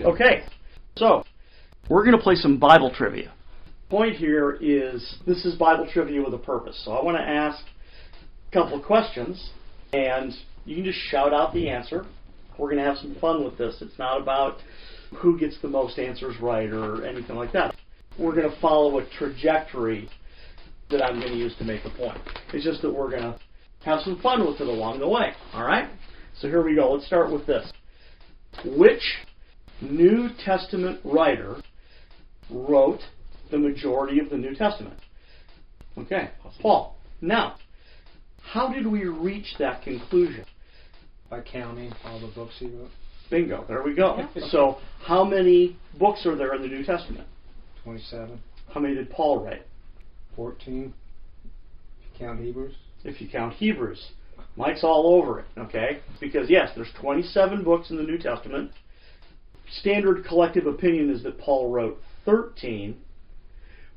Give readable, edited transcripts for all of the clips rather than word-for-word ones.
Okay, so we're going to play some Bible trivia. Point here is this is Bible trivia with a purpose. So I want to ask a couple of questions, and you can just shout out the answer. We're going to have some fun with this. It's not about who gets the most answers right or anything like that. We're going to follow a trajectory that I'm going to use to make a point. It's just that we're going to have some fun with it along the way. All right? So here we go. Let's start with this. Which New Testament writer wrote the majority of the New Testament? Okay, Paul. Now, how did we reach that conclusion? By counting all the books he wrote. Bingo, there we go. So, how many books are there in the New Testament? 27. How many did Paul write? 14. If you count Hebrews. If you count Hebrews. Mike's all over it, okay? Because, yes, there's 27 books in the New Testament. Standard collective opinion is that Paul wrote 13,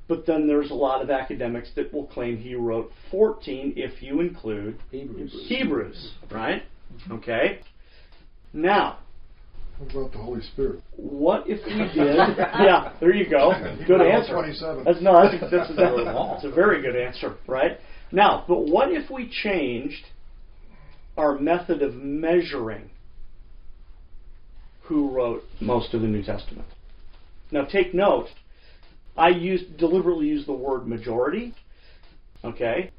but then there's a lot of academics that will claim he wrote 14 if you include Hebrews, right? Okay. Now, what about the Holy Spirit? What if we did? Yeah, there you go. Good answer. 27. That's a very good answer, right? Now, but what if we changed our method of measuring who wrote most of the New Testament? Now, take note. I deliberately used the word majority. Okay,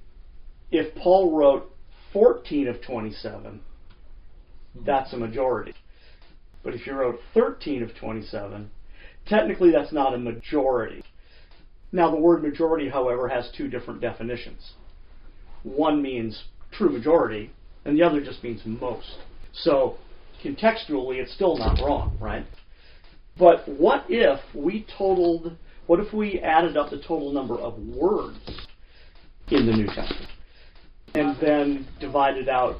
if Paul wrote 14 of 27, that's a majority. But if you wrote 13 of 27, technically that's not a majority. Now, the word majority, however, has two different definitions. One means true majority, and the other just means most. So, contextually, it's still not wrong, right? But what if we added up the total number of words in the New Testament, and then divided out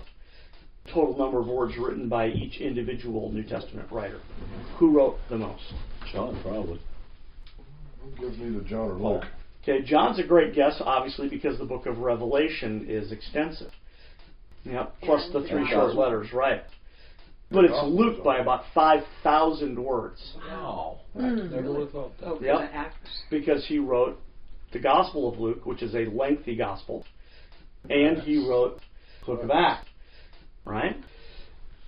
total number of words written by each individual New Testament writer? Who wrote the most? John, probably. It gives me the John or Luke. Okay, John's a great guess, obviously, because the book of Revelation is extensive. Yep, plus the 3 short letters, right. But it's Luke by about 5,000 words. Wow. Never would have thought that. Yep, because he wrote the Gospel of Luke, which is a lengthy gospel, and he wrote the book of Acts, right?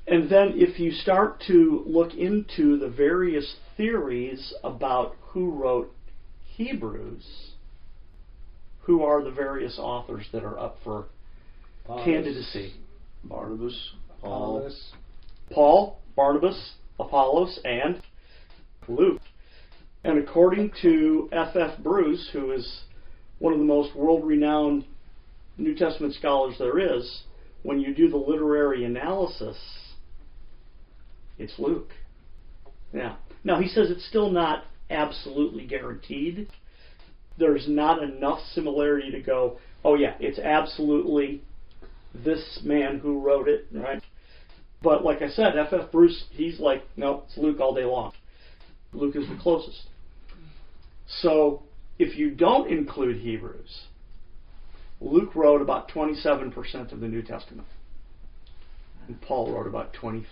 And then if you start to look into the various theories about who wrote Hebrews, who are the various authors that are up for candidacy? Barnabas, Paul, Barnabas, Apollos, and Luke. And according to F.F. Bruce, who is one of the most world-renowned New Testament scholars there is, when you do the literary analysis, it's Luke. Yeah. Now, he says it's still not absolutely guaranteed. There's not enough similarity to go, oh yeah, it's absolutely this man who wrote it, right? But like I said, F.F. Bruce, he's like, no, it's Luke all day long. Luke is the closest. So, if you don't include Hebrews, Luke wrote about 27% of the New Testament. And Paul wrote about 23%.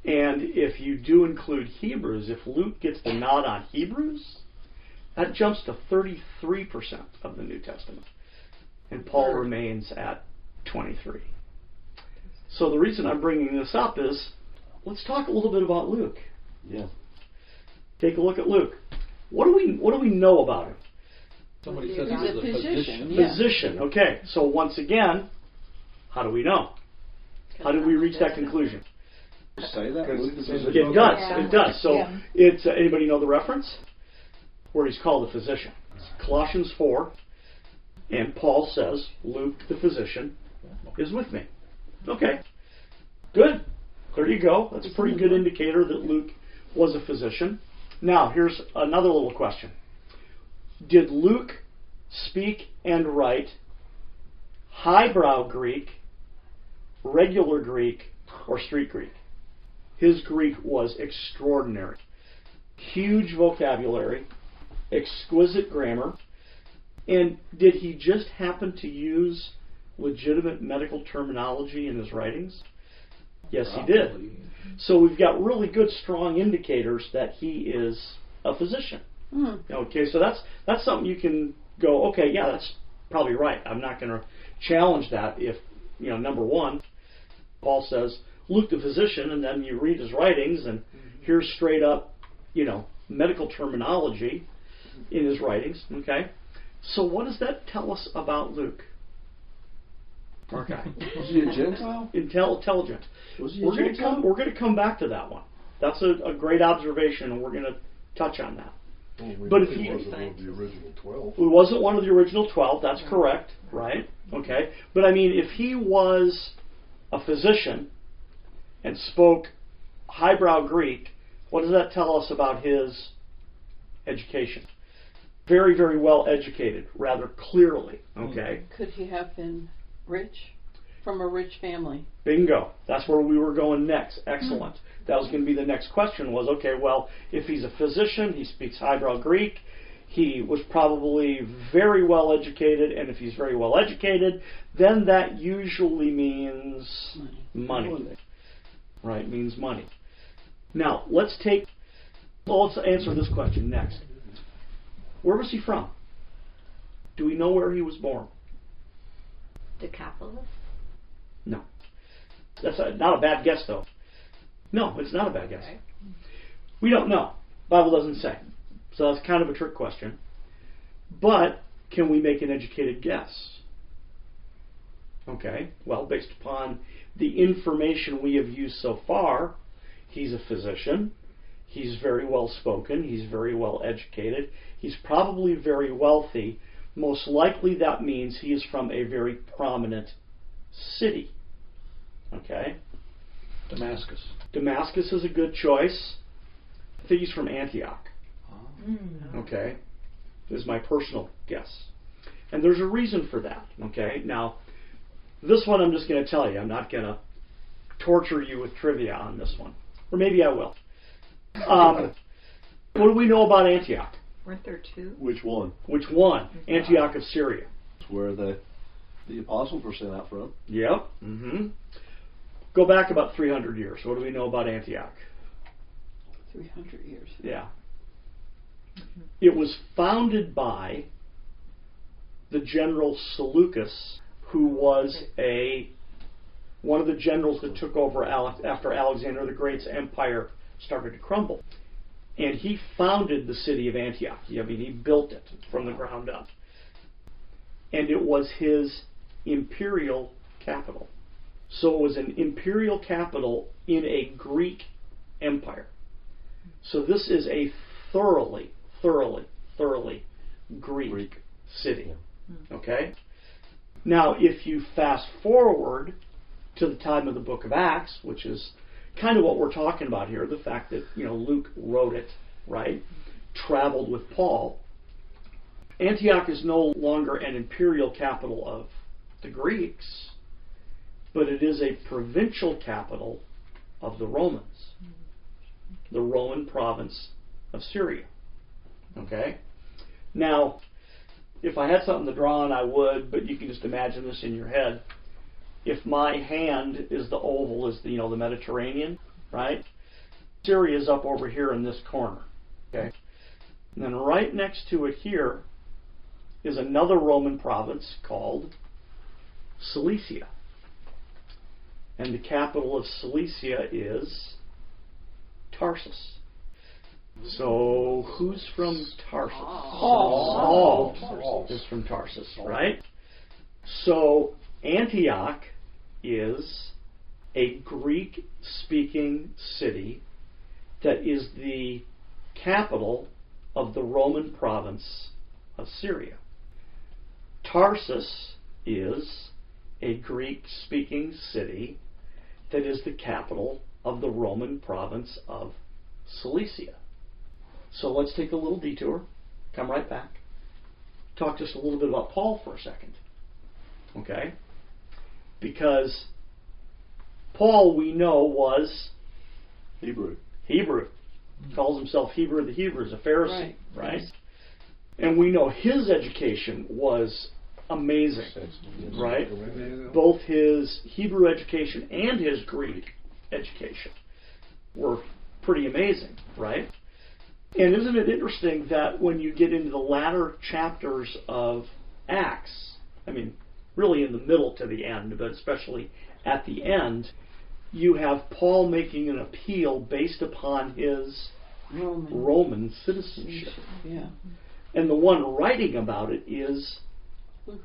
And if you do include Hebrews, if Luke gets the nod on Hebrews, that jumps to 33% of the New Testament. And Paul remains at 23%. So the reason I'm bringing this up is, let's talk a little bit about Luke. Yeah. Take a look at Luke. What do we know about him? Somebody says he's a physician. Physician. Okay. So once again, how do we know? How did we reach that conclusion? Say that. It does. Yeah. It does. So it's anybody know the reference? Where he's called a physician. It's Colossians 4, and Paul says, Luke the physician is with me. Okay. Good. There you go. That's a pretty good indicator that Luke was a physician. Now, here's another little question. Did Luke speak and write highbrow Greek, regular Greek, or street Greek? His Greek was extraordinary. Huge vocabulary, exquisite grammar, and did he just happen to use legitimate medical terminology in his writings? Yes, he did. So we've got really good, strong indicators that he is a physician. Okay, so that's something you can go, okay, yeah, that's probably right. I'm not going to challenge that if, number one, Paul says, Luke the physician, and then you read his writings, and here's straight up, medical terminology in his writings, okay? So what does that tell us about Luke? Okay. Was he a Gentile? Intelligent. Was he a Gentile? We're going to come back to that one. That's a great observation, and we're going to touch on that. Well, But if he he wasn't one of the original 12. He wasn't one of the original 12, that's correct, right? Okay. But I mean, if he was a physician and spoke highbrow Greek, what does that tell us about his education? Very, very well educated, rather clearly, okay? Could he have been rich? From a rich family? Bingo. That's where we were going next. Excellent. That was going to be the next question was, okay, well, if he's a physician, he speaks highbrow Greek, he was probably very well educated, and if he's very well educated, then that usually means money. Right, means money. Now, let's answer this question next. Where was he from? Do we know where he was born? Decapolis? No. That's not a bad guess, though. No, it's not a bad guess. Okay. We don't know. Bible doesn't say. So that's kind of a trick question. But can we make an educated guess? Okay. Well, based upon the information we have used so far, he's a physician. He's very well spoken. He's very well educated. He's probably very wealthy. Most likely that means he is from a very prominent city. Okay? Damascus. Damascus is a good choice. I think he's from Antioch. Okay? This is my personal guess. And there's a reason for that. Okay? Now, this one I'm just going to tell you. I'm not going to torture you with trivia on this one. Or maybe I will. What do we know about Antioch? Weren't there two? Which one? Which one? Antioch of Syria. It's where the apostles were sent out from. Yep. Go back about 300 years. What do we know about Antioch? 300 years. Yeah. It was founded by the general Seleucus, who was one of the generals that took over after Alexander the Great's empire started to crumble. And he founded the city of Antioch. I mean, he built it from the ground up. And it was his imperial capital. So it was an imperial capital in a Greek empire. So this is a thoroughly Greek city. Okay? Now, if you fast forward to the time of the book of Acts, which is kind of what we're talking about here, the fact that, Luke wrote it, right? Traveled with Paul. Antioch is no longer an imperial capital of the Greeks, but it is a provincial capital of the Romans. The Roman province of Syria. Okay? Now, if I had something to draw on, I would, but you can just imagine this in your head. If my hand is the oval, is the Mediterranean, right? Syria is up over here in this corner. Okay? And then right next to it here is another Roman province called Cilicia. And the capital of Cilicia is Tarsus. So who's from Tarsus? Saul is from Tarsus, right? So Antioch is a Greek-speaking city that is the capital of the Roman province of Syria. Tarsus is a Greek-speaking city that is the capital of the Roman province of Cilicia. So let's take a little detour, come right back, talk just a little bit about Paul for a second. Okay? Because Paul, we know, was Hebrew. Calls himself Hebrew of the Hebrews, a Pharisee, right? And we know his education was amazing, right? Both his Hebrew education and his Greek education. were pretty amazing, right? And isn't it interesting that when you get into the latter chapters of Acts, I mean, really in the middle to the end, but especially at the end, you have Paul making an appeal based upon his Roman citizenship. Yeah. And the one writing about it is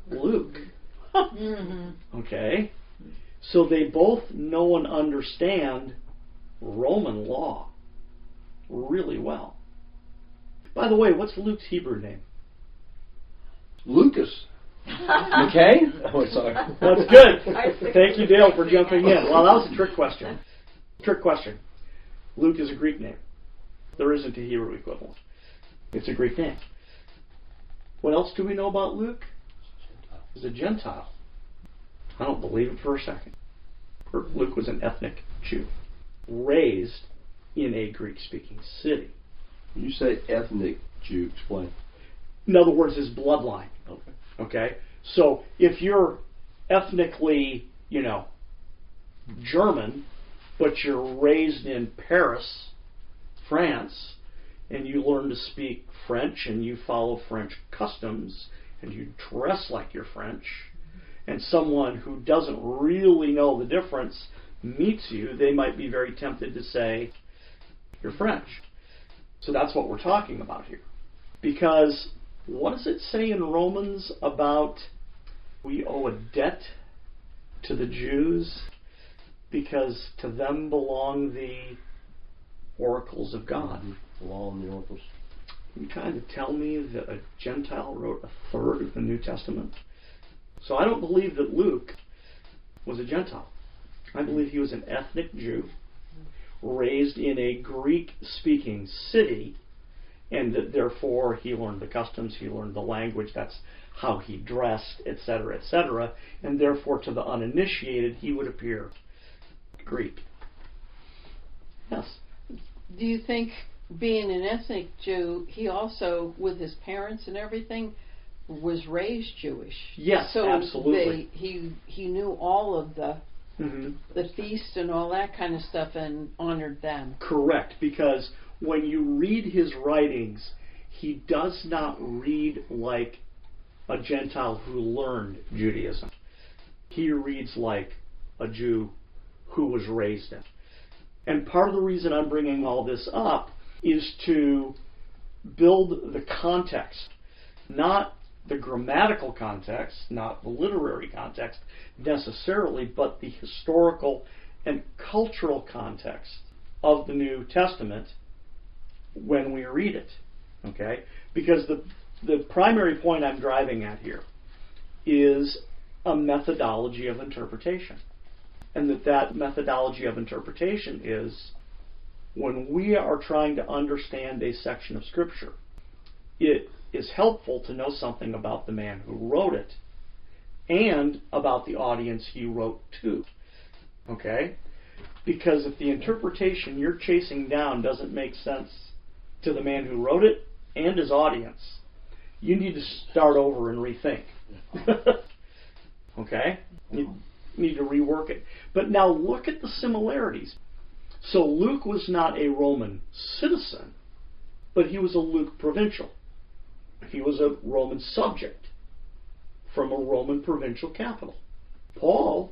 Luke. Okay? So they both know and understand Roman law really well. By the way, what's Luke's Hebrew name? Lucas. McKay? Oh, sorry. That's good. Thank you, Dale, for jumping in. Well, that was a trick question. Trick question. Luke is a Greek name. There isn't a Hebrew equivalent. It's a Greek name. What else do we know about Luke? He's a Gentile. I don't believe it for a second. Luke was an ethnic Jew, raised in a Greek-speaking city. When you say ethnic Jew, explain. In other words, his bloodline. Okay. Okay? So if you're ethnically, German, but you're raised in Paris, France, and you learn to speak French and you follow French customs and you dress like you're French, and someone who doesn't really know the difference meets you, they might be very tempted to say, you're French. So that's what we're talking about here. Because what does it say in Romans about we owe a debt to the Jews because to them belong the oracles of God? The law and the oracles. Are you trying to tell me that a Gentile wrote a third of the New Testament? So I don't believe that Luke was a Gentile. I believe he was an ethnic Jew raised in a Greek-speaking city, and that therefore he learned the customs, he learned the language, that's how he dressed, etc., and therefore to the uninitiated he would appear Greek. Yes? Do you think, being an ethnic Jew, he also, with his parents and everything, was raised Jewish? Yes, so absolutely. He knew all of the Mm-hmm. feast and all that kind of stuff and honored them. Correct, because when you read his writings, he does not read like a Gentile who learned Judaism. He reads like a Jew who was raised in. And part of the reason I'm bringing all this up is to build the context, not the grammatical context, not the literary context necessarily, but the historical and cultural context of the New Testament when we read it. Okay? Because the primary point I'm driving at here is a methodology of interpretation. And that methodology of interpretation is when we are trying to understand a section of Scripture, it is helpful to know something about the man who wrote it and about the audience he wrote to. Okay? Because if the interpretation you're chasing down doesn't make sense to the man who wrote it and his audience, you need to start over and rethink. Okay? You need to rework it. But now look at the similarities. So Luke was not a Roman citizen, but he was a Luke provincial. He was a Roman subject from a Roman provincial capital. Paul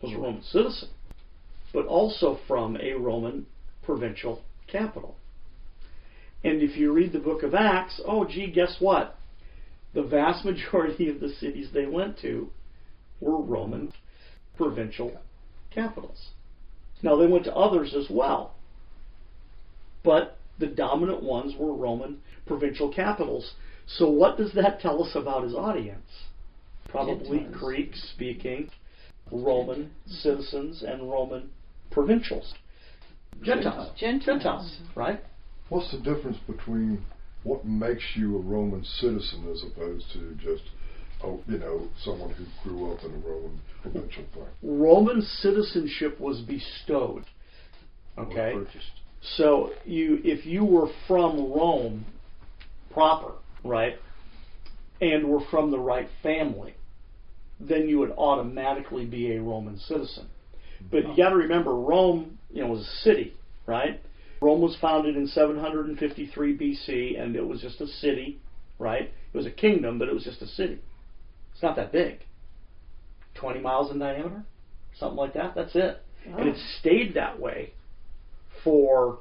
was a Roman citizen, but also from a Roman provincial capital. And if you read the book of Acts, guess what? The vast majority of the cities they went to were Roman provincial capitals. Now, they went to others as well, but the dominant ones were Roman provincial capitals. So what does that tell us about his audience? Probably Gentiles. Greek-speaking Roman citizens and Roman provincials. Gentiles, right? What's the difference between what makes you a Roman citizen as opposed to just, someone who grew up in a Roman provincial thing? Roman citizenship was bestowed. Okay? Or purchased. So if you were from Rome proper, right, and were from the right family, then you would automatically be a Roman citizen. But you got to remember, Rome, was a city. right? Rome was founded in 753 BC, and it was just a city, right? It was a kingdom, but it was just a city. It's not that big. 20 miles in diameter? Something like that. That's it. Oh. And it stayed that way for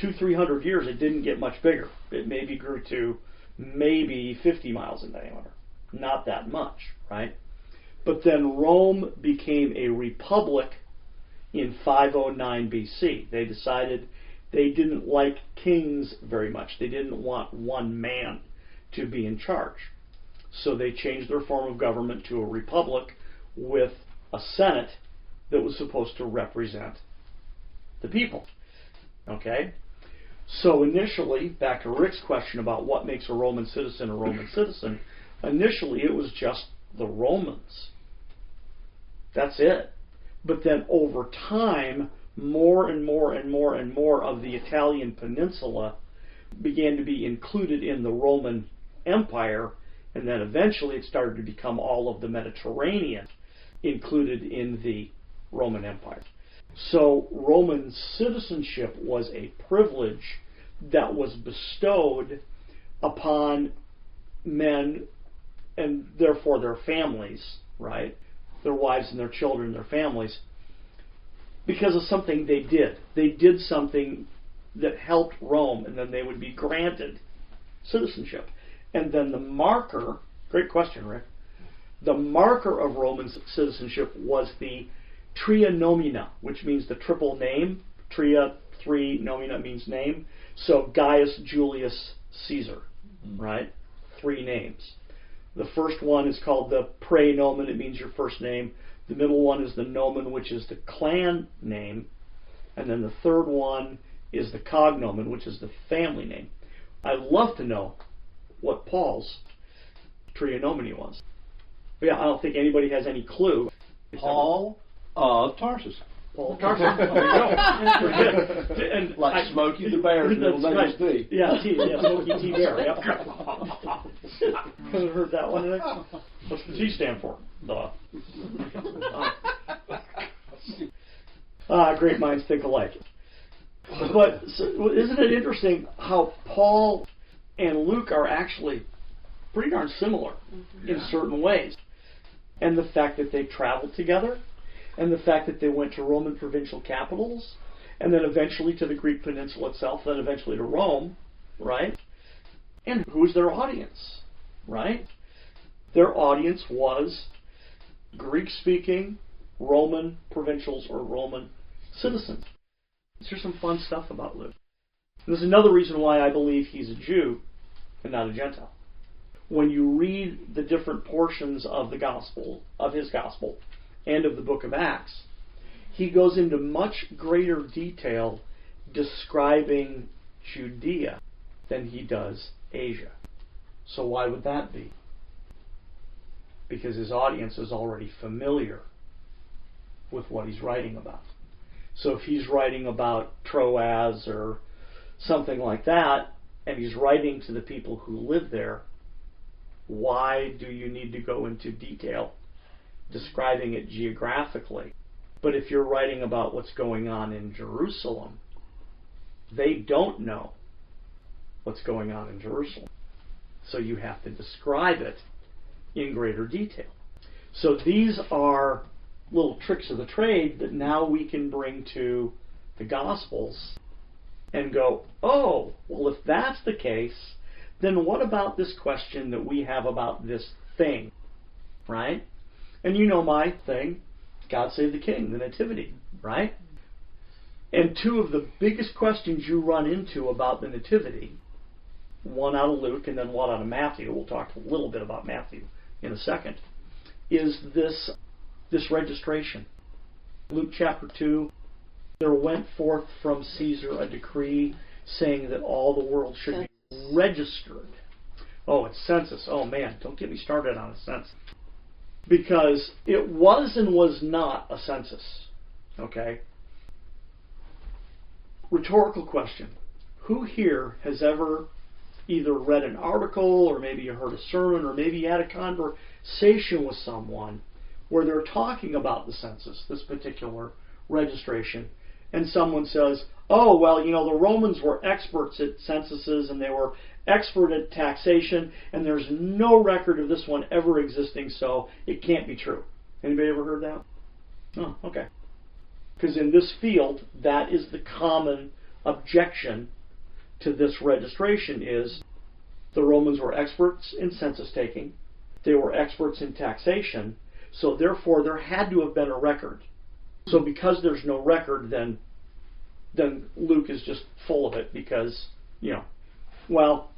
200-300 years. It didn't get much bigger. It maybe grew to maybe 50 miles in diameter. Not that much, right? But then Rome became a republic in 509 BC. They decided they didn't like kings very much. They didn't want one man to be in charge. So they changed their form of government to a republic with a senate that was supposed to represent the people. Okay? So initially, back to Rick's question about what makes a Roman citizen, initially it was just the Romans. That's it. But then over time, more and more and more and more of the Italian peninsula began to be included in the Roman Empire, and then eventually it started to become all of the Mediterranean included in the Roman Empire. So Roman citizenship was a privilege that was bestowed upon men and therefore their families, right? Their wives and their children, their families, because of something they did. They did something that helped Rome, and then they would be granted citizenship. And then the marker, great question, Rick, the marker of Roman citizenship was the tria nomina, which means the triple name. Tria, three, nomina means name. So Gaius Julius Caesar, right? Three names. The first one is called the praenomen, it means your first name. The middle one is the nomen, which is the clan name. And then the third one is the cognomen, which is the family name. I'd love to know what Paul's tria nomine was. But yeah, I don't think anybody has any clue. Paul of Tarsus. Paul of Tarsus. There you go. And Like Smokey the Bear's middle name is D. Yeah, Smokey T. Bear. Yep. Haven't heard that one, Rick? What's the T stand for? Great minds think alike. But so, isn't it interesting how Paul and Luke are actually pretty darn similar in certain ways? And the fact that they traveled together, and the fact that they went to Roman provincial capitals, and then eventually to the Greek peninsula itself, then eventually to Rome, right? And who's their audience, right? Their audience was Greek-speaking Roman provincials or Roman citizens. There's some fun stuff about Luke. There's another reason why I believe he's a Jew and not a Gentile. When you read the different portions of the gospel, of his gospel, and of the book of Acts, he goes into much greater detail describing Judea than he does Asia. So why would that be? Because his audience is already familiar with what he's writing about. So if he's writing about Troas or something like that, and he's writing to the people who live there, why do you need to go into detail describing it geographically? But if you're writing about what's going on in Jerusalem, they don't know what's going on in Jerusalem. So you have to describe it in greater detail. So these are little tricks of the trade that now we can bring to the Gospels and go, oh, well, if that's the case, then what about this question that we have about this thing, right? And you know my thing, God Save the King, the nativity, right? And two of the biggest questions you run into about the nativity, one out of Luke and then one out of Matthew, we'll talk a little bit about Matthew in a second, is this registration. Luke chapter 2, there went forth from Caesar a decree saying that all the world should be registered. Oh, it's census. Oh man, don't get me started on a census. Because it was and was not a census. Okay? Rhetorical question. Who here has ever either read an article, or maybe you heard a sermon, or maybe you had a conversation with someone where they're talking about the census, this particular registration, and someone says, oh, well, the Romans were experts at censuses and they were expert at taxation, and there's no record of this one ever existing, so it can't be true. Anybody ever heard that? Oh, okay. Because in this field, that is the common objection to this registration is the Romans were experts in census taking, they were experts in taxation, so therefore there had to have been a record. So because there's no record, then Luke is just full of it because, well,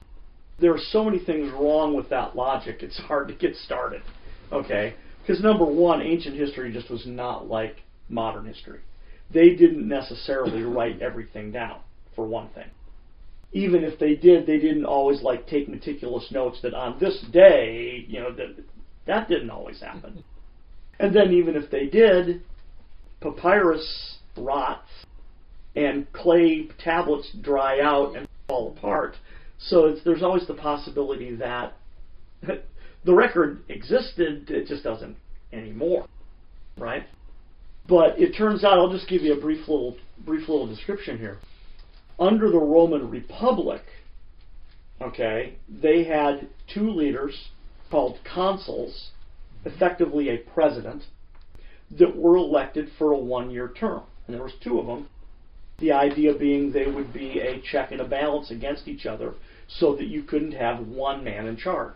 there are so many things wrong with that logic, it's hard to get started, okay? Because number one, ancient history just was not like modern history. They didn't necessarily write everything down, for one thing. Even if they did, they didn't always take meticulous notes that on this day, that didn't always happen. And then even if they did, papyrus rots and clay tablets dry out and fall apart. So there's always the possibility that the record existed, it just doesn't anymore, right? But it turns out, I'll just give you a brief little description here. Under the Roman Republic, okay, they had two leaders called consuls, effectively a president, that were elected for a one-year term. And there was two of them. The idea being they would be a check and a balance against each other so that you couldn't have one man in charge,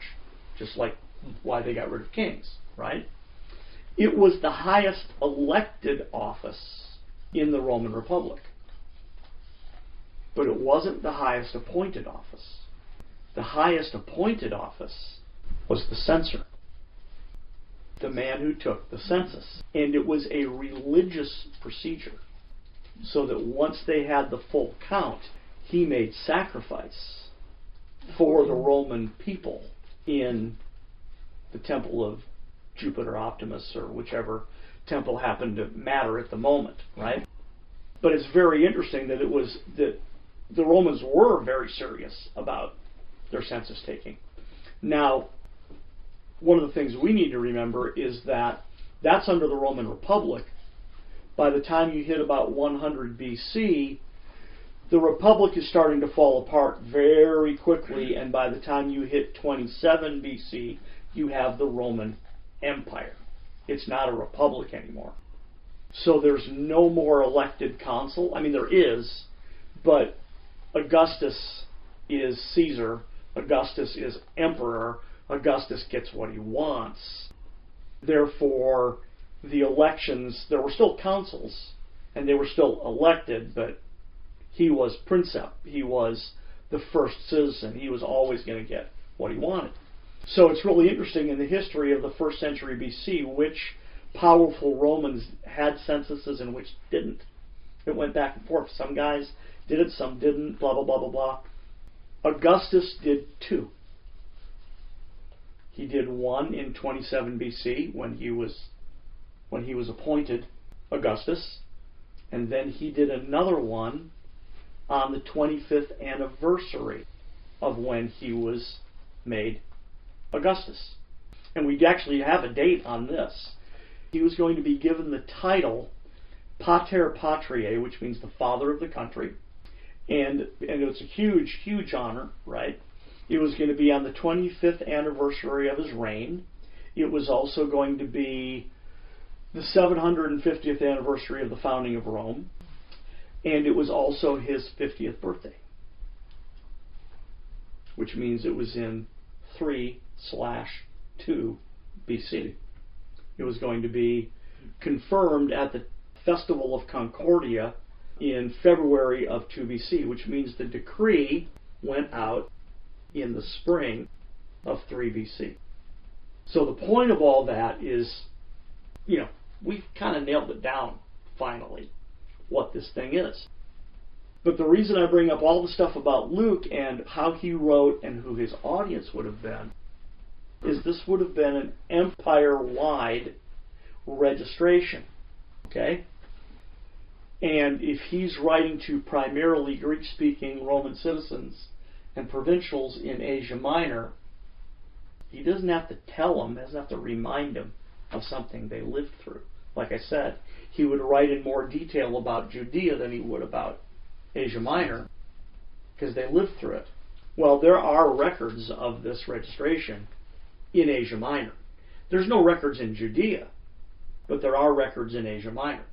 just like why they got rid of kings, right? It was the highest elected office in the Roman Republic. But it wasn't the highest appointed office. The highest appointed office was the censor, the man who took the census. And it was a religious procedure, so that once they had the full count, he made sacrifice for the Roman people in the temple of Jupiter Optimus, or whichever temple happened to matter at the moment, right? But it's very interesting that the Romans were very serious about their census taking. Now, one of the things we need to remember is that that's under the Roman Republic. By the time you hit about 100 BC, the Republic is starting to fall apart very quickly, and by the time you hit 27 BC, you have the Roman Empire. It's not a republic anymore. So there's no more elected consul. I mean, there is, but Augustus is Caesar. Augustus is emperor. Augustus gets what he wants. Therefore, the elections, there were still consuls, and they were still elected, but he was princeps. He was the first citizen. He was always going to get what he wanted. So it's really interesting in the history of the 1st century BC which powerful Romans had censuses and which didn't. It went back and forth. Some guys did it, some didn't, blah, blah, blah, blah, blah. Augustus did 2. He did one in 27 BC when he was appointed Augustus, and then he did another one on the 25th anniversary of when he was made Augustus. And we actually have a date on this. He was going to be given the title Pater Patriae, which means the father of the country. And it's a huge, huge honor, right? It was going to be on the 25th anniversary of his reign. It was also going to be the 750th anniversary of the founding of Rome. And it was also his 50th birthday, which means it was in 3/2 BC. It was going to be confirmed at the Festival of Concordia in February of 2 BC, which means the decree went out in the spring of 3 BC. So the point of all that is, we've kind of nailed it down, finally, what this thing is. But the reason I bring up all the stuff about Luke and how he wrote and who his audience would have been is this would have been an empire-wide registration, okay? And if he's writing to primarily Greek-speaking Roman citizens and provincials in Asia Minor, he doesn't have to tell them, doesn't have to remind them of something they lived through. like I said, he would write in more detail about Judea than he would about Asia Minor, because they lived through it. Well, there are records of this registration in Asia Minor. There's no records in Judea, but there are records in Asia Minor,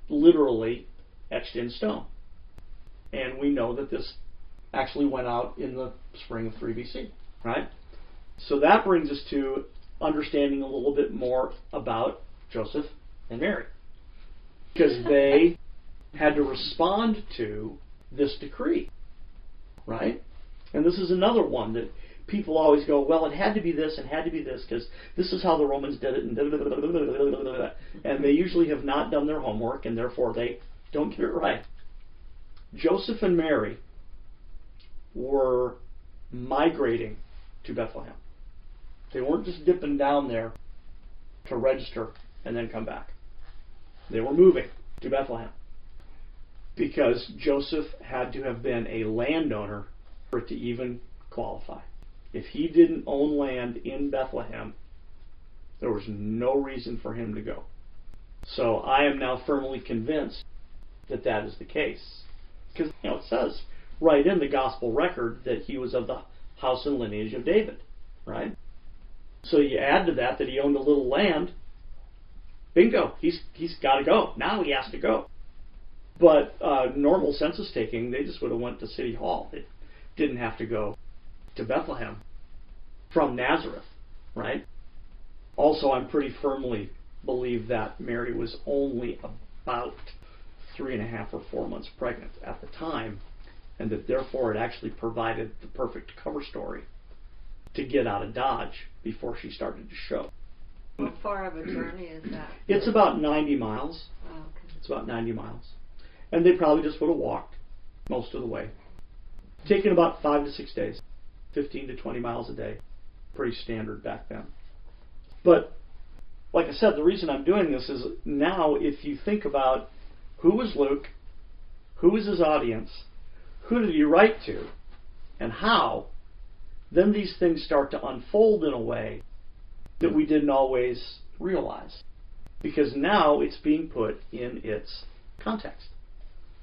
literally etched in stone. And we know that this actually went out in the spring of 3 BC, right? So that brings us to understanding a little bit more about Joseph and Mary, because they had to respond to this decree, right? And this is another one that people always go, well, it had to be this and had to be this because this is how the Romans did it, and they usually have not done their homework, and therefore they don't get it right. Joseph and Mary were migrating to Bethlehem. They weren't just dipping down there to register and then come back. They were moving to Bethlehem because Joseph had to have been a landowner for it to even qualify. If he didn't own land in Bethlehem, there was no reason for him to go. So I am now firmly convinced that that is the case. Because it says right in the gospel record that he was of the house and lineage of David, right? So you add to that he owned a little land, bingo, he's got to go. Now he has to go. But normal census taking, they just would have went to City Hall. They didn't have to go to Bethlehem from Nazareth, right? Also, I'm pretty firmly believe that Mary was only about 3.5 or 4 months pregnant at the time, and that therefore it actually provided the perfect cover story to get out of Dodge before she started to show. How far of a journey is that? It's about 90 miles. Oh, okay. It's about 90 miles. And they probably just would have walked most of the way. Taking about 5 to 6 days, 15 to 20 miles a day. Pretty standard back then. But, like I said, the reason I'm doing this is now if you think about who was Luke, who was his audience, who did he write to, and how, then these things start to unfold in a way that we didn't always realize. Because now it's being put in its context.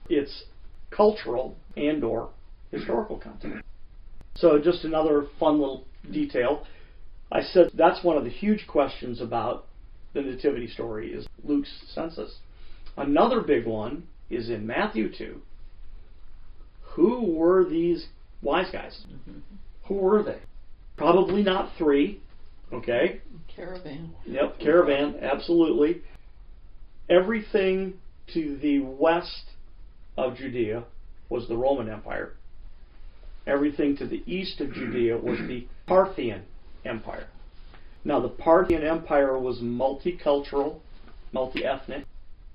Its cultural and or historical context. So just another fun little detail. I said that's one of the huge questions about the nativity story is Luke's census. Another big one is in Matthew 2. Who were these wise guys? Who were they? Probably not 3. Okay? Caravan. Yep, caravan, absolutely. Everything to the west of Judea was the Roman Empire. Everything to the east of Judea was the Parthian Empire. Now, the Parthian Empire was multicultural, multi-ethnic,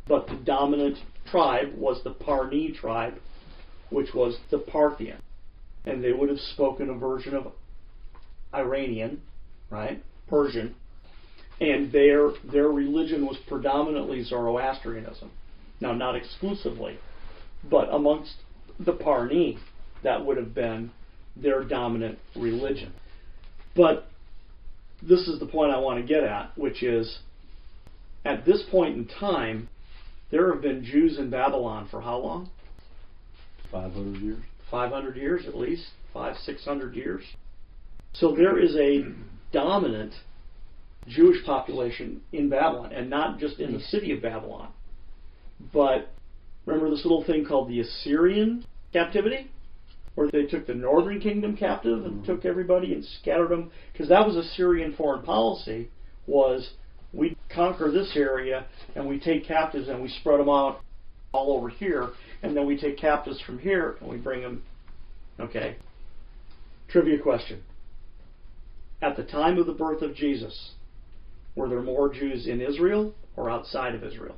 but the dominant tribe was the Parni tribe, which was the Parthian. And they would have spoken a version of Iranian, right? Persian. And their religion was predominantly Zoroastrianism. Now, not exclusively, but amongst the Parni, that would have been their dominant religion. But this is the point I want to get at, which is, at this point in time, there have been Jews in Babylon for how long? 500 years. 500 years at least, 500-600 years. So there is a dominant Jewish population in Babylon, and not just in the city of Babylon. But remember this little thing called the Assyrian captivity? Where they took the northern kingdom captive and took everybody and scattered them? Because that was Assyrian foreign policy, was we conquer this area and we take captives and we spread them out all over here, and then we take captives from here and we bring them. Okay. Trivia question. At the time of the birth of Jesus, were there more Jews in Israel or outside of Israel?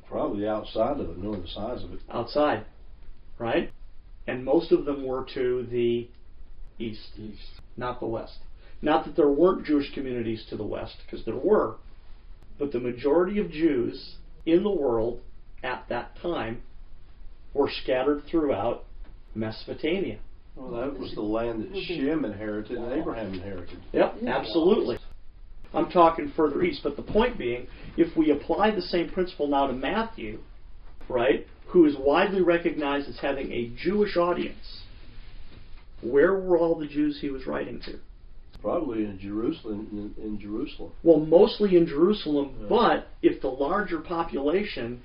Probably outside of it, knowing the size of it. Outside, right? And most of them were to the east, not the west. Not that there weren't Jewish communities to the west, because there were, but the majority of Jews in the world at that time were scattered throughout Mesopotamia. Well, that was the land that Shem inherited and Abraham inherited. Yep, absolutely. I'm talking further east. But the point being, if we apply the same principle now to Matthew, right, who is widely recognized as having a Jewish audience, where were all the Jews he was writing to? Probably in Jerusalem. In Jerusalem. Well, mostly in Jerusalem, but if the larger population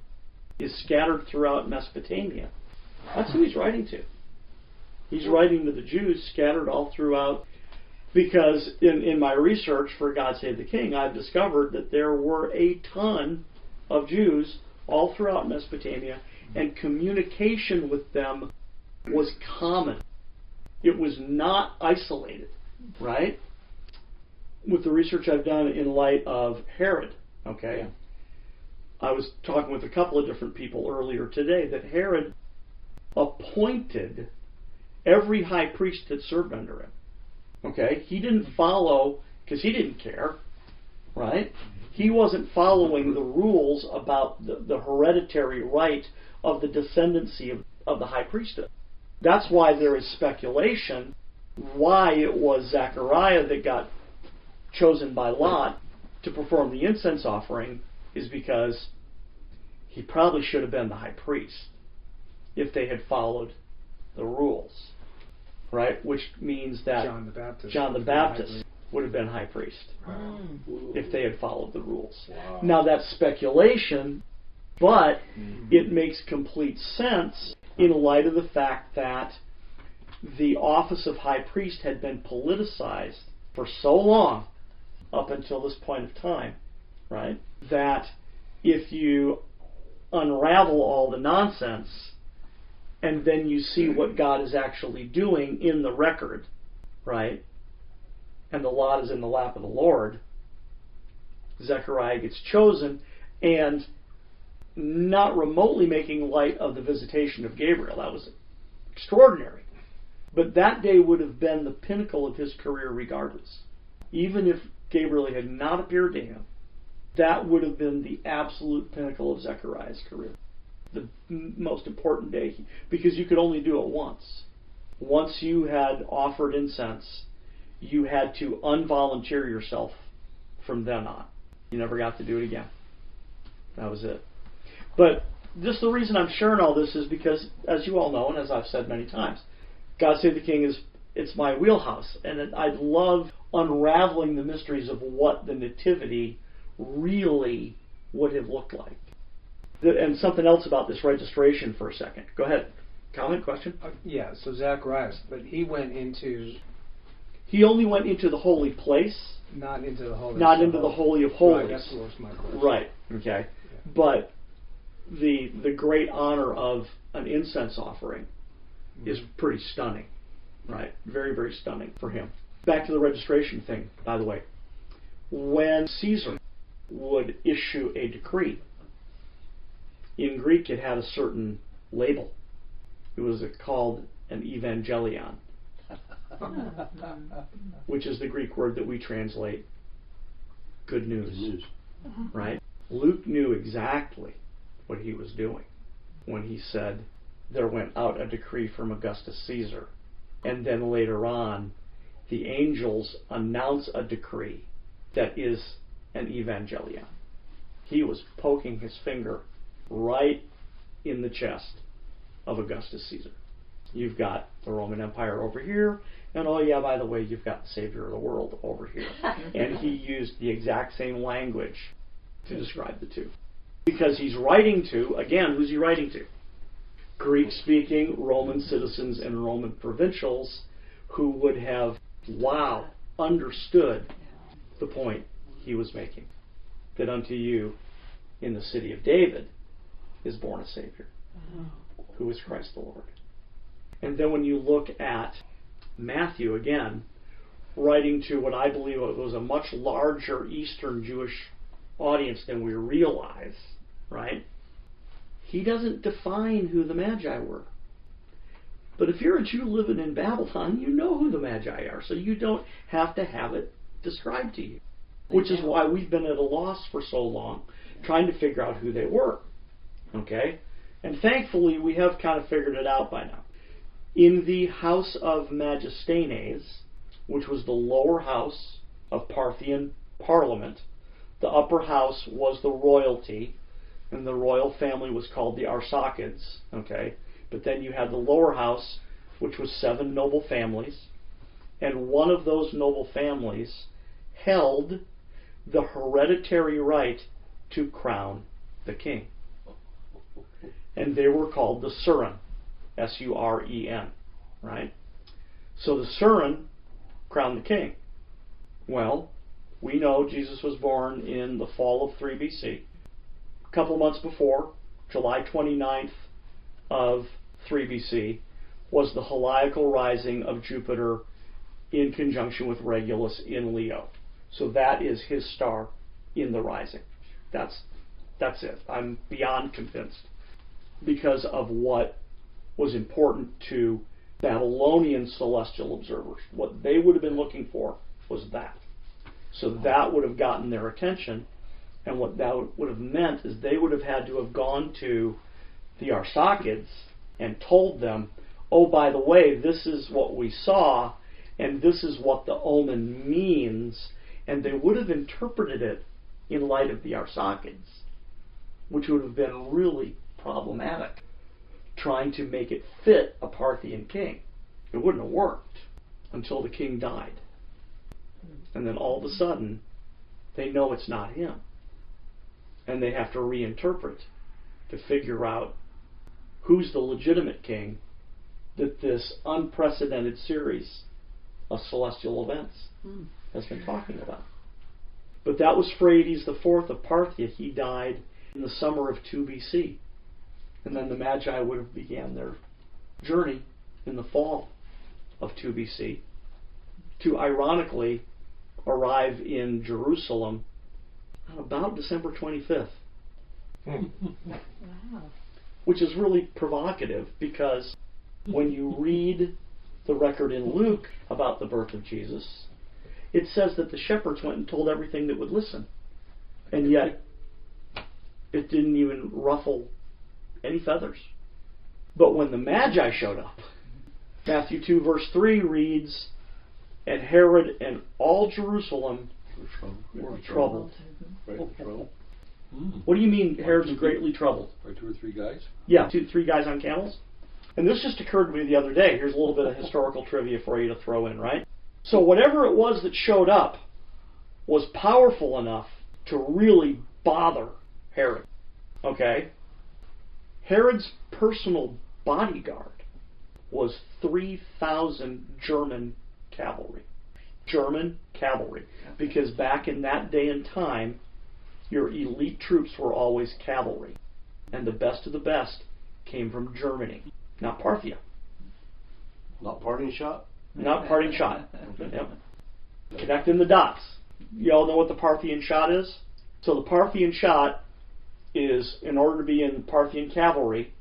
is scattered throughout Mesopotamia, that's who he's writing to. He's writing to the Jews scattered all throughout, because in my research for God Save the King, I've discovered that there were a ton of Jews all throughout Mesopotamia, and communication with them was common. It was not isolated, right? With the research I've done in light of Herod, okay? I was talking with a couple of different people earlier today that Herod appointed every high priest that served under him. Okay? He didn't follow, because he didn't care, right? He wasn't following the rules about the hereditary right of the descendancy of the high priesthood. That's why there is speculation why it was Zechariah that got chosen by Lot to perform the incense offering, is because he probably should have been the high priest if they had followed the rules, right? Which means that John the Baptist would have been high priest if they had followed the rules. Wow. Now that's speculation, but it makes complete sense in light of the fact that the office of high priest had been politicized for so long, up until this point of time, right? That if you unravel all the nonsense and then you see what God is actually doing in the record, right? And the lot is in the lap of the Lord, Zechariah gets chosen, and not remotely making light of the visitation of Gabriel. That was extraordinary. But that day would have been the pinnacle of his career regardless. Even if Gabriel had not appeared to him, that would have been the absolute pinnacle of Zechariah's career. The most important day, because you could only do it once. Once you had offered incense, you had to unvolunteer yourself from then on. You never got to do it again. That was it. But just the reason I'm sharing all this is because, as you all know, and as I've said many times, God Save the King it's my wheelhouse, and I love unraveling the mysteries of what the nativity really would have looked like. And something else about this registration for a second. Go ahead. Comment, question? Yeah, so Zacharias, but he went into... He only went into the holy place. Not into the holy... Not into the Holy of Holies. Right, that was my question. Right, okay. Yeah. But the great honor of an incense offering is pretty stunning, right? Very, very stunning for him. Back to the registration thing, by the way. When Caesar would issue a decree, in Greek it had a certain label. It was called an evangelion, which is the Greek word that we translate good news. Right? Luke knew exactly what he was doing when he said there went out a decree from Augustus Caesar, and then later on the angels announce a decree that is an evangelion. He was poking his finger right in the chest of Augustus Caesar. You've got the Roman Empire over here, and oh yeah, by the way, you've got the Savior of the world over here. And he used the exact same language to describe the two. Because he's writing to, again, who's he writing to? Greek-speaking Roman citizens and Roman provincials who would have, understood the point he was making. That unto you, in the city of David, is born a Savior, who is Christ the Lord. And then when you look at Matthew, again, writing to what I believe was a much larger Eastern Jewish audience than we realize, right? He doesn't define who the Magi were. But if you're a Jew living in Babylon, you know who the Magi are, so you don't have to have it described to you. Which is why we've been at a loss for so long, trying to figure out who they were. Okay? And thankfully, we have kind of figured it out by now. In the house of Magistenes, which was the lower house of Parthian parliament. The upper house was the royalty, and the royal family was called the Arsacids, okay? But then you had the lower house, which was 7 noble families, and one of those noble families held the hereditary right to crown the king. And they were called the Suren, S-U-R-E-N, right? So the Suren crowned the king. Well, we know Jesus was born in the fall of 3 BC. A couple months before, July 29th of 3 BC, was the heliacal rising of Jupiter in conjunction with Regulus in Leo. So that is his star in the rising. That's it. I'm beyond convinced, because of what was important to Babylonian celestial observers. What they would have been looking for was that. So that would have gotten their attention, and what that would have meant is they would have had to have gone to the Arsacids and told them, oh, by the way, this is what we saw, and this is what the omen means, and they would have interpreted it in light of the Arsacids, which would have been really problematic, trying to make it fit a Parthian king. It wouldn't have worked until the king died. And then all of a sudden, they know it's not him. And they have to reinterpret to figure out who's the legitimate king that this unprecedented series of celestial events has been talking about. But that was Phraates IV of Parthia. He died in the summer of 2 BC. And then the Magi would have began their journey in the fall of 2 BC to, ironically, arrive in Jerusalem on about December 25th. Wow. Which is really provocative, because when you read the record in Luke about the birth of Jesus, it says that the shepherds went and told everything that would listen. And yet, it didn't even ruffle any feathers. But when the Magi showed up, Matthew 2 verse 3 reads, and Herod and all Jerusalem were troubled. What do you mean Herod's greatly troubled? By 2 or 3 guys? Yeah, 3 guys on camels. And this just occurred to me the other day. Here's a little bit of historical trivia for you to throw in, right? So whatever it was that showed up was powerful enough to really bother Herod. Okay? Herod's personal bodyguard was 3,000 German cavalry. German cavalry. Because back in that day and time, your elite troops were always cavalry. And the best of the best came from Germany, not Parthia. Not parting shot? Not parting shot. Yep. Connecting the dots. You all know what the Parthian shot is? So the Parthian shot is, in order to be in Parthian cavalry,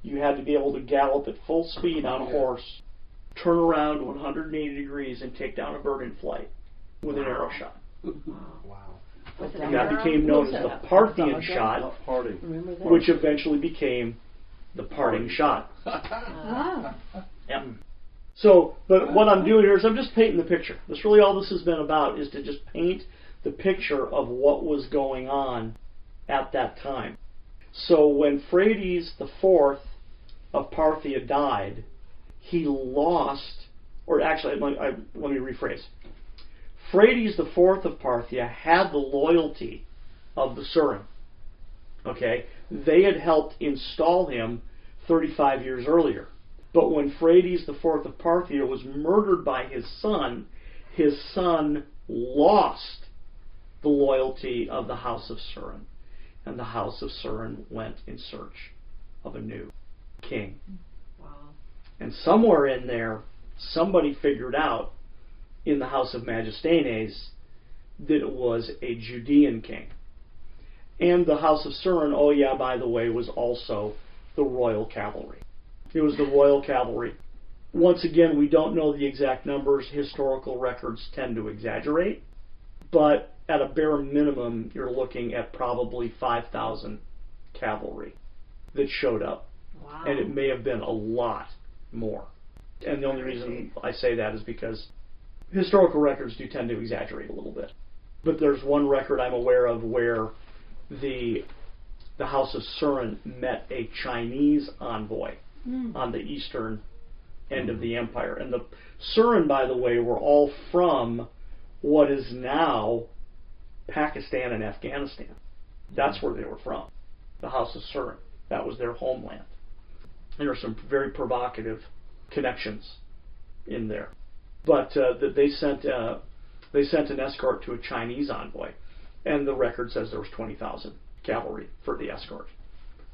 you had to be able to gallop at full speed on a horse, turn around 180 degrees, and take down a bird in flight with an arrow shot. Wow. Was it And a that arrow? became known as the Parthian shot, Not parting. Remember that? which eventually became the parting shot. Ah. Yep. So, but what I'm doing here is I'm just painting the picture. That's really all this has been about, is to just paint the picture of what was going on at that time. So when Phraates IV of Parthia died, he lost, or actually, let me rephrase. Phraates IV of Parthia had the loyalty of the Suren. Okay? They had helped install him 35 years earlier. But when Phraates IV of Parthia was murdered by his son lost the loyalty of the house of Suren. And the house of Suren went in search of a new king. Wow. And somewhere in there, somebody figured out in the house of Magistanes that it was a Judean king. And the house of Suren, oh yeah, by the way, was also the royal cavalry. It was the royal cavalry. Once again, we don't know the exact numbers. Historical records tend to exaggerate. But at a bare minimum, you're looking at probably 5,000 cavalry that showed up. Wow. And it may have been a lot more. And the only reason I say that is because historical records do tend to exaggerate a little bit. But there's one record I'm aware of where the House of Surin met a Chinese envoy on the eastern end of the empire. And the Surin, by the way, were all from what is now Pakistan and Afghanistan. That's where they were from. The House of Surin. That was their homeland. There are some very provocative connections in there. But they sent an escort to a Chinese envoy, and the record says there was 20,000 cavalry for the escort.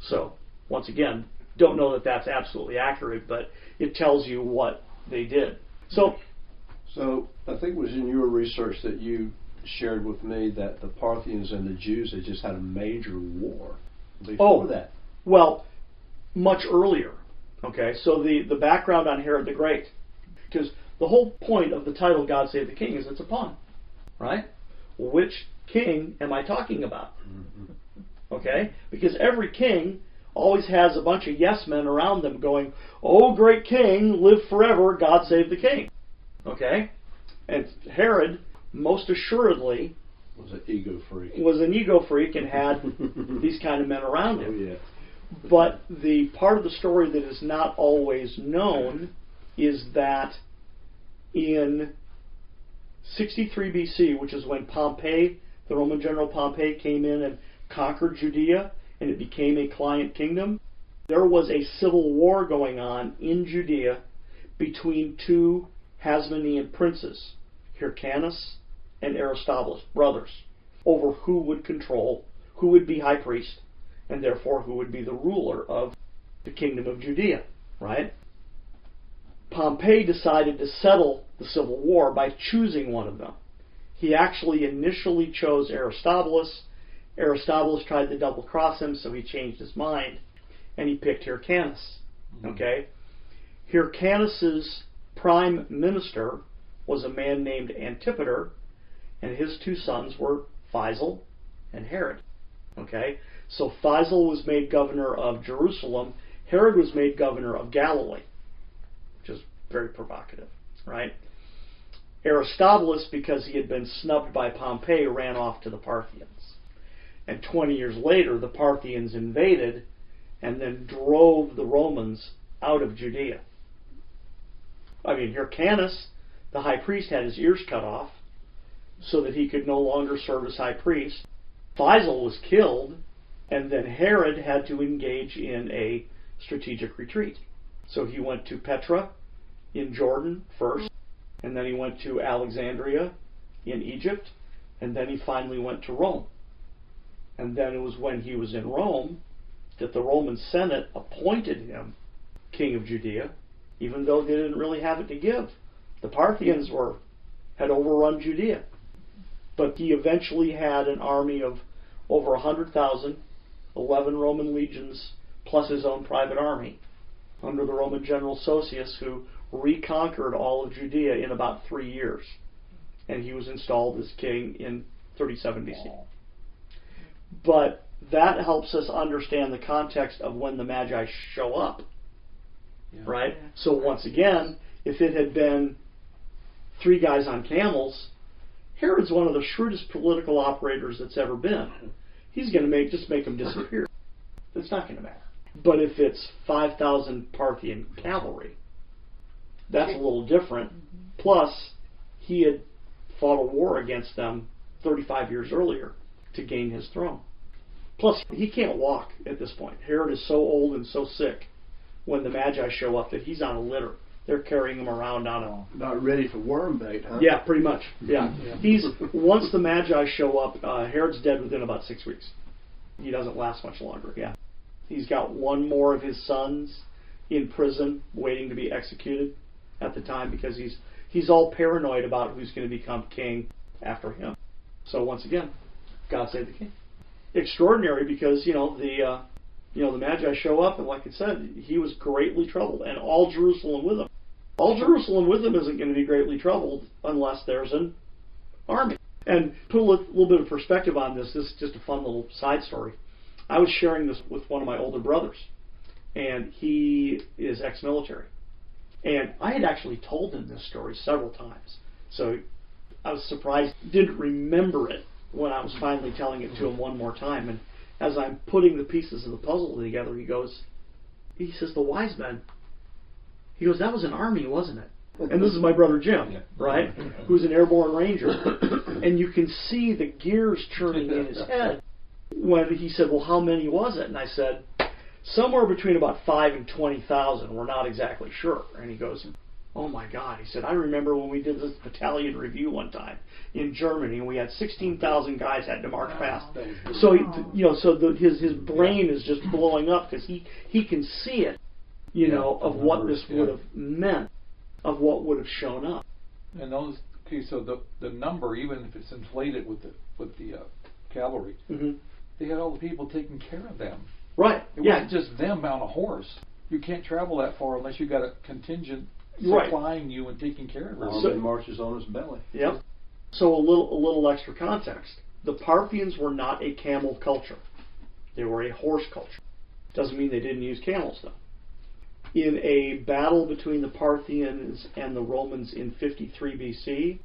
So, once again, don't know that that's absolutely accurate, but it tells you what they did. So I think it was in your research that you shared with me that the Parthians and the Jews had just had a major war before that. Well, much earlier. Okay, so the background on Herod the Great, because the whole point of the title God Save the King is it's a pun, right? Which king am I talking about? Okay, because every king always has a bunch of yes men around them going, "Oh, great king, live forever, God save the king." Okay, and Herod most assuredly was an ego freak. Was an ego freak and had these kind of men around him. Oh, yeah. But the part of the story that is not always known is that in 63 BC, which is when Pompey, the Roman general Pompey, came in and conquered Judea and it became a client kingdom, there was a civil war going on in Judea between two Hasmonean princes, Hyrcanus and Aristobulus, brothers, over who would be high priest, and therefore who would be the ruler of the kingdom of Judea, right? Pompey decided to settle the civil war by choosing one of them. He actually initially chose Aristobulus. Aristobulus tried to double cross him, so he changed his mind, and he picked Hyrcanus. Okay? Hyrcanus's prime minister was a man named Antipater, and his two sons were Faisal and Herod. Okay? So Faisal was made governor of Jerusalem. Herod was made governor of Galilee, which is very provocative, right? Aristobulus, because he had been snubbed by Pompey, ran off to the Parthians. And 20 years later, the Parthians invaded and then drove the Romans out of Judea. I mean, Hyrcanus, the high priest, had his ears cut off so that he could no longer serve as high priest. Faisal was killed, and then Herod had to engage in a strategic retreat. So he went to Petra in Jordan first, and then he went to Alexandria in Egypt, and then he finally went to Rome. And then it was when he was in Rome that the Roman Senate appointed him king of Judea, even though they didn't really have it to give. The Parthians had overrun Judea. But he eventually had an army of over 100,000, 11 Roman legions, plus his own private army, under the Roman general Sosius, who reconquered all of Judea in about 3 years. And he was installed as king in 37 BC. But that helps us understand the context of when the Magi show up. Yeah. Right? Yeah. So once again, if it had been 3 guys on camels, Herod's one of the shrewdest political operators that's ever been. He's going to just make them disappear. It's not going to matter. But if it's 5,000 Parthian cavalry, that's a little different. Plus, he had fought a war against them 35 years earlier to gain his throne. Plus, he can't walk at this point. Herod is so old and so sick when the Magi show up that he's on a litter. They're carrying him around on a... Not ready for worm bait, huh? Yeah, pretty much. Yeah. Once the Magi show up, Herod's dead within about 6 weeks. He doesn't last much longer, yeah. He's got one more of his sons in prison waiting to be executed at the time because he's all paranoid about who's going to become king after him. So once again, God save the king. Extraordinary because, the Magi show up, and like I said, he was greatly troubled, and all Jerusalem with him. All Jerusalem with him isn't going to be greatly troubled unless there's an army. And put a little bit of perspective on this. This is just a fun little side story. I was sharing this with one of my older brothers, and he is ex-military. And I had actually told him this story several times. So I was surprised, didn't remember it when I was finally telling it to him one more time. And as I'm putting the pieces of the puzzle together, he says, the wise men. He goes, that was an army, wasn't it? And this is my brother Jim, right, who's an airborne ranger. And you can see the gears churning in his head when he said, well, how many was it? And I said, somewhere between about 5 and 20,000. We're not exactly sure. And he goes, oh my God. He said, I remember when we did this battalion review one time in Germany, and we had 16,000 guys had to march past. So his brain is just blowing up because he can see it, of what this would have meant, of what would have shown up. And those, so the number, even if it's inflated with the cavalry, they had all the people taking care of them. Right. It wasn't just them on a horse. You can't travel that far unless you got a contingent supplying you and taking care of it. So marches on his belly. Yep. So a little extra context. The Parthians were not a camel culture. They were a horse culture. Doesn't mean they didn't use camels, though. In a battle between the Parthians and the Romans in 53 BC,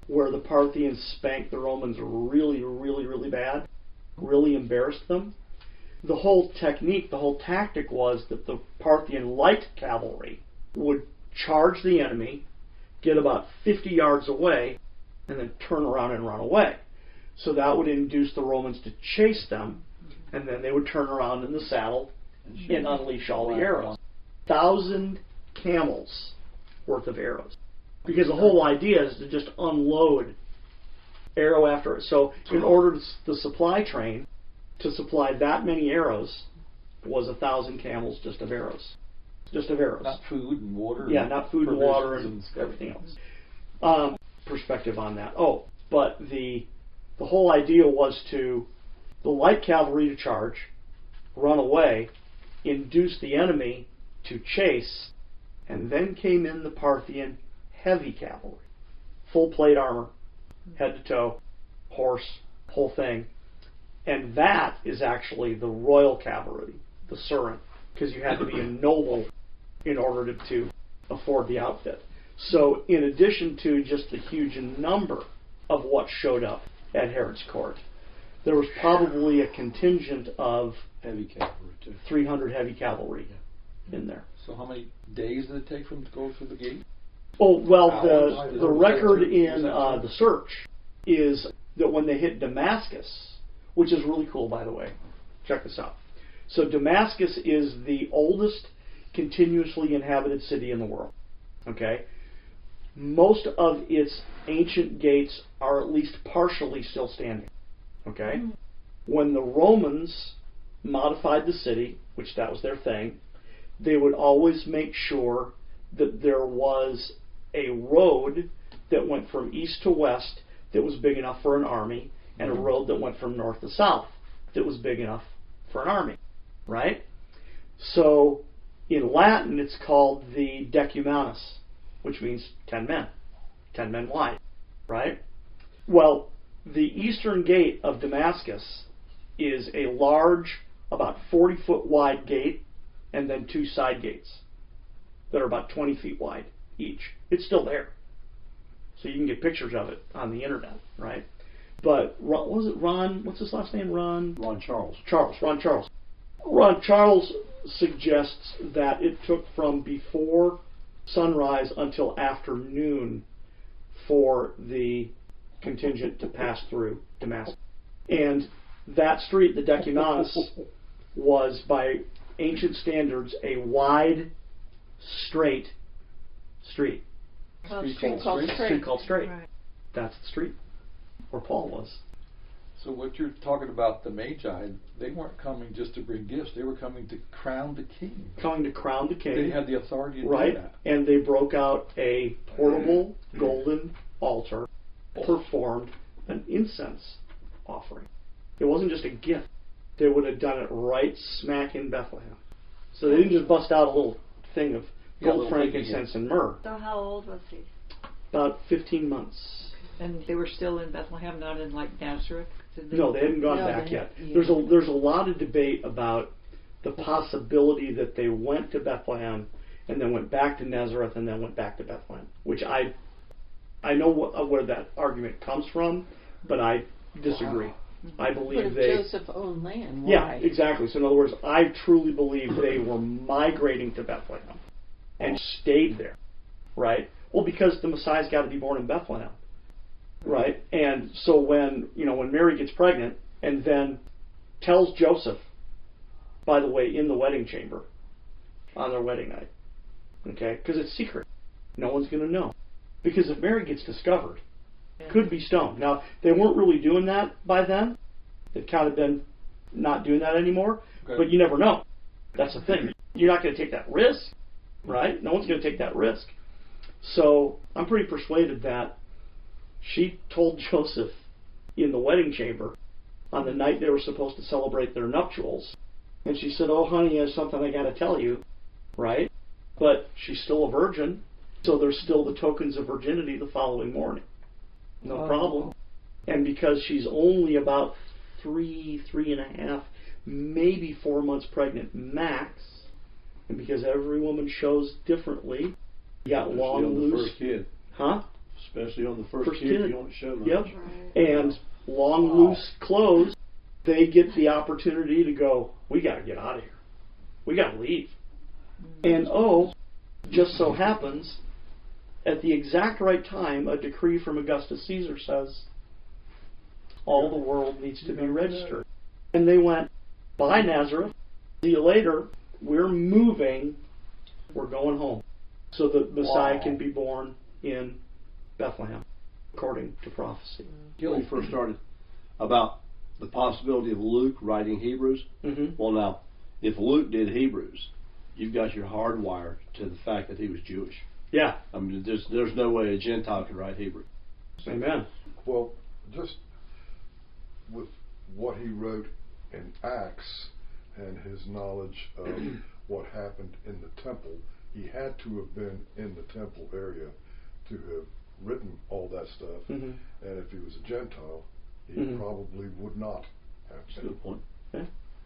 where the Parthians spanked the Romans really, really, really bad, really embarrassed them, the whole technique, the whole tactic was that the Parthian light cavalry would charge the enemy, get about 50 yards away, and then turn around and run away. So that would induce the Romans to chase them, and then they would turn around in the saddle and unleash all the arrows. 1,000 camels worth of arrows. Because the whole idea is to just unload arrow after it. So in order the supply train to supply that many arrows was 1,000 camels just of arrows. Just of arrows. Not food and water. Yeah, not food and water and everything else. Perspective on that. Oh, but the whole idea was the light cavalry to charge, run away, induce the enemy to chase, and then came in the Parthian heavy cavalry. Full plate armor, head to toe, horse, whole thing. And that is actually the royal cavalry, the Surin, because you had to be a noble in order to afford the outfit. So in addition to just the huge number of what showed up at Herod's court, there was probably a contingent of Heavy cavalry, too. 300 heavy cavalry in there. So how many days did it take for them to go through the gate? Oh, well, the record in the search is that when they hit Damascus, which is really cool, by the way. Check this out. So Damascus is the oldest continuously inhabited city in the world. Okay? Most of its ancient gates are at least partially still standing. Okay? When the Romans modified the city, which that was their thing, they would always make sure that there was a road that went from east to west that was big enough for an army, and a road that went from north to south that was big enough for an army, right? So in Latin it's called the decumanus, which means 10 men wide, right? Well, the eastern gate of Damascus is a large, about 40-foot wide gate, and then 2 side gates that are about 20 feet wide each. It's still there. So you can get pictures of it on the internet, right? But what's his last name? Ron Charles. Ron Charles suggests that it took from before sunrise until afternoon for the contingent to pass through Damascus. And that street, the Decumanus, was by ancient standards a wide, straight street. Street called Straight. Right. That's the street where Paul was. So what you're talking about, the Magi, they weren't coming just to bring gifts. They were coming to crown the king. Coming to crown the king. They had the authority to do that. And they broke out a portable golden altar, performed an incense offering. It wasn't just a gift. They would have done it right smack in Bethlehem. So they didn't just bust out a little thing of gold, frankincense, and myrrh. So how old was he? About 15 months. And they were still in Bethlehem, not in like Nazareth? No, they hadn't gone back yet. Yeah. There's a lot of debate about the possibility that they went to Bethlehem and then went back to Nazareth and then went back to Bethlehem, which I I know where that argument comes from, but I disagree. I But believe if they. Joseph owned land, Yeah, why? exactly. So in other words, I truly believe they were migrating to Bethlehem and stayed there, right? Well, because the Messiah's got to be born in Bethlehem, right? And so when Mary gets pregnant and then tells Joseph, by the way, in the wedding chamber on their wedding night, okay, because it's secret, no one's going to know. Because if Mary gets discovered, could be stoned. Now, they weren't really doing that by then. They've kind of been not doing that anymore. Okay. But you never know. That's the thing. You're not going to take that risk, right? No one's going to take that risk. So I'm pretty persuaded that she told Joseph in the wedding chamber on the night they were supposed to celebrate their nuptials. And she said, "Oh, honey, there's something I got to tell you," right? But she's still a virgin, so there's still the tokens of virginity the following morning. No problem. And because she's only about 3.5, maybe 4 months pregnant max, and because every woman shows differently, you got long on the loose. first kid. Huh? Especially on the first kid, kid. you don't show much. Yep. And long loose clothes, they get the opportunity to go, we got to get out of here. We got to leave. And just so happens, at the exact right time, a decree from Augustus Caesar says, all the world needs to be registered. And they went, bye Nazareth, see you later, we're moving, we're going home. So the Messiah can be born in Bethlehem, according to prophecy. When we first started about the possibility of Luke writing Hebrews, well now, if Luke did Hebrews, you've got your hardwire to the fact that he was Jewish. Yeah. I mean, there's no way a Gentile could write Hebrew. Amen. Well, just with what he wrote in Acts and his knowledge of what happened in the temple, he had to have been in the temple area to have written all that stuff. And if he was a Gentile, he probably would not have That's a been. good point. Yeah.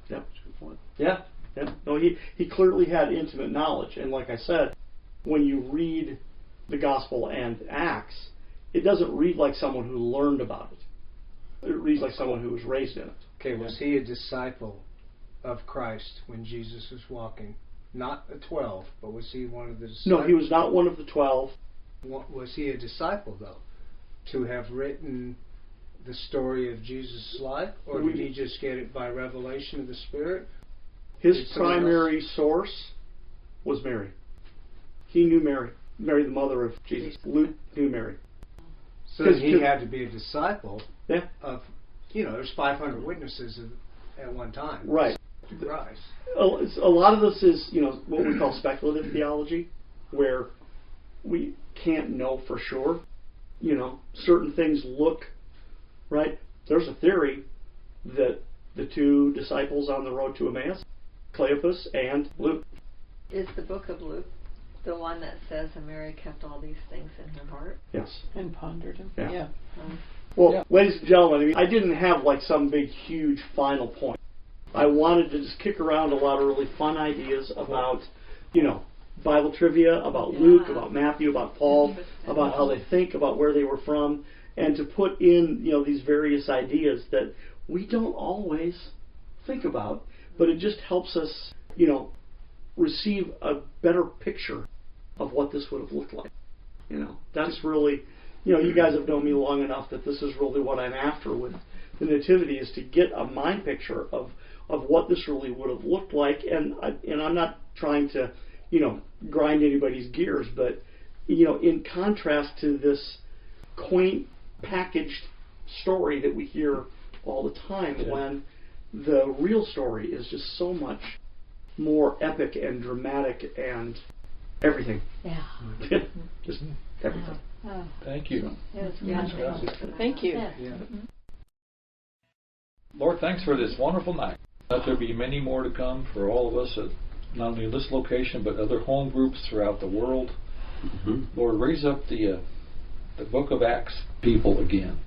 Yeah. That's a good point. Yeah. Yeah. No, he clearly had intimate knowledge. And like I said, when you read the Gospel and Acts, it doesn't read like someone who learned about it. It reads like someone who was raised in it. Okay, was he a disciple of Christ when Jesus was walking? Not a 12, but was he one of the disciples? No, he was not one of the 12. Was he a disciple, though, to have written the story of Jesus' life? Or did he just get it by revelation of the Spirit? His primary source was Mary. He knew Mary. Mary, the mother of Jesus. Luke knew Mary. So he had to be a disciple of, there's 500 witnesses at one time. Right. To Christ. A lot of this is, what we call speculative theology, where we can't know for sure. Certain things look right. There's a theory that the two disciples on the road to Emmaus, Cleopas and Luke. Is the book of Luke the one that says, and Mary kept all these things in her heart? Yes. And pondered them. Yeah. Um, Well, ladies and gentlemen, I didn't have like some big, huge final point. I wanted to just kick around a lot of really fun ideas about, Bible trivia, about Luke, about Matthew, about Paul, about how they think, about where they were from, and to put in, these various ideas that we don't always think about, but it just helps us, receive a better picture of what this would have looked like. That's really, you guys have known me long enough that this is really what I'm after with the Nativity, is to get a mind picture of what this really would have looked like. And I'm not trying to, grind anybody's gears, but, in contrast to this quaint packaged story that we hear all the time, when the real story is just so much more epic and dramatic and everything. Yeah. Just everything. Thank you. Thank you. Yeah. Lord, thanks for this wonderful night. Let there be many more to come for all of us at not only this location but other home groups throughout the world. Lord, raise up the Book of Acts people again.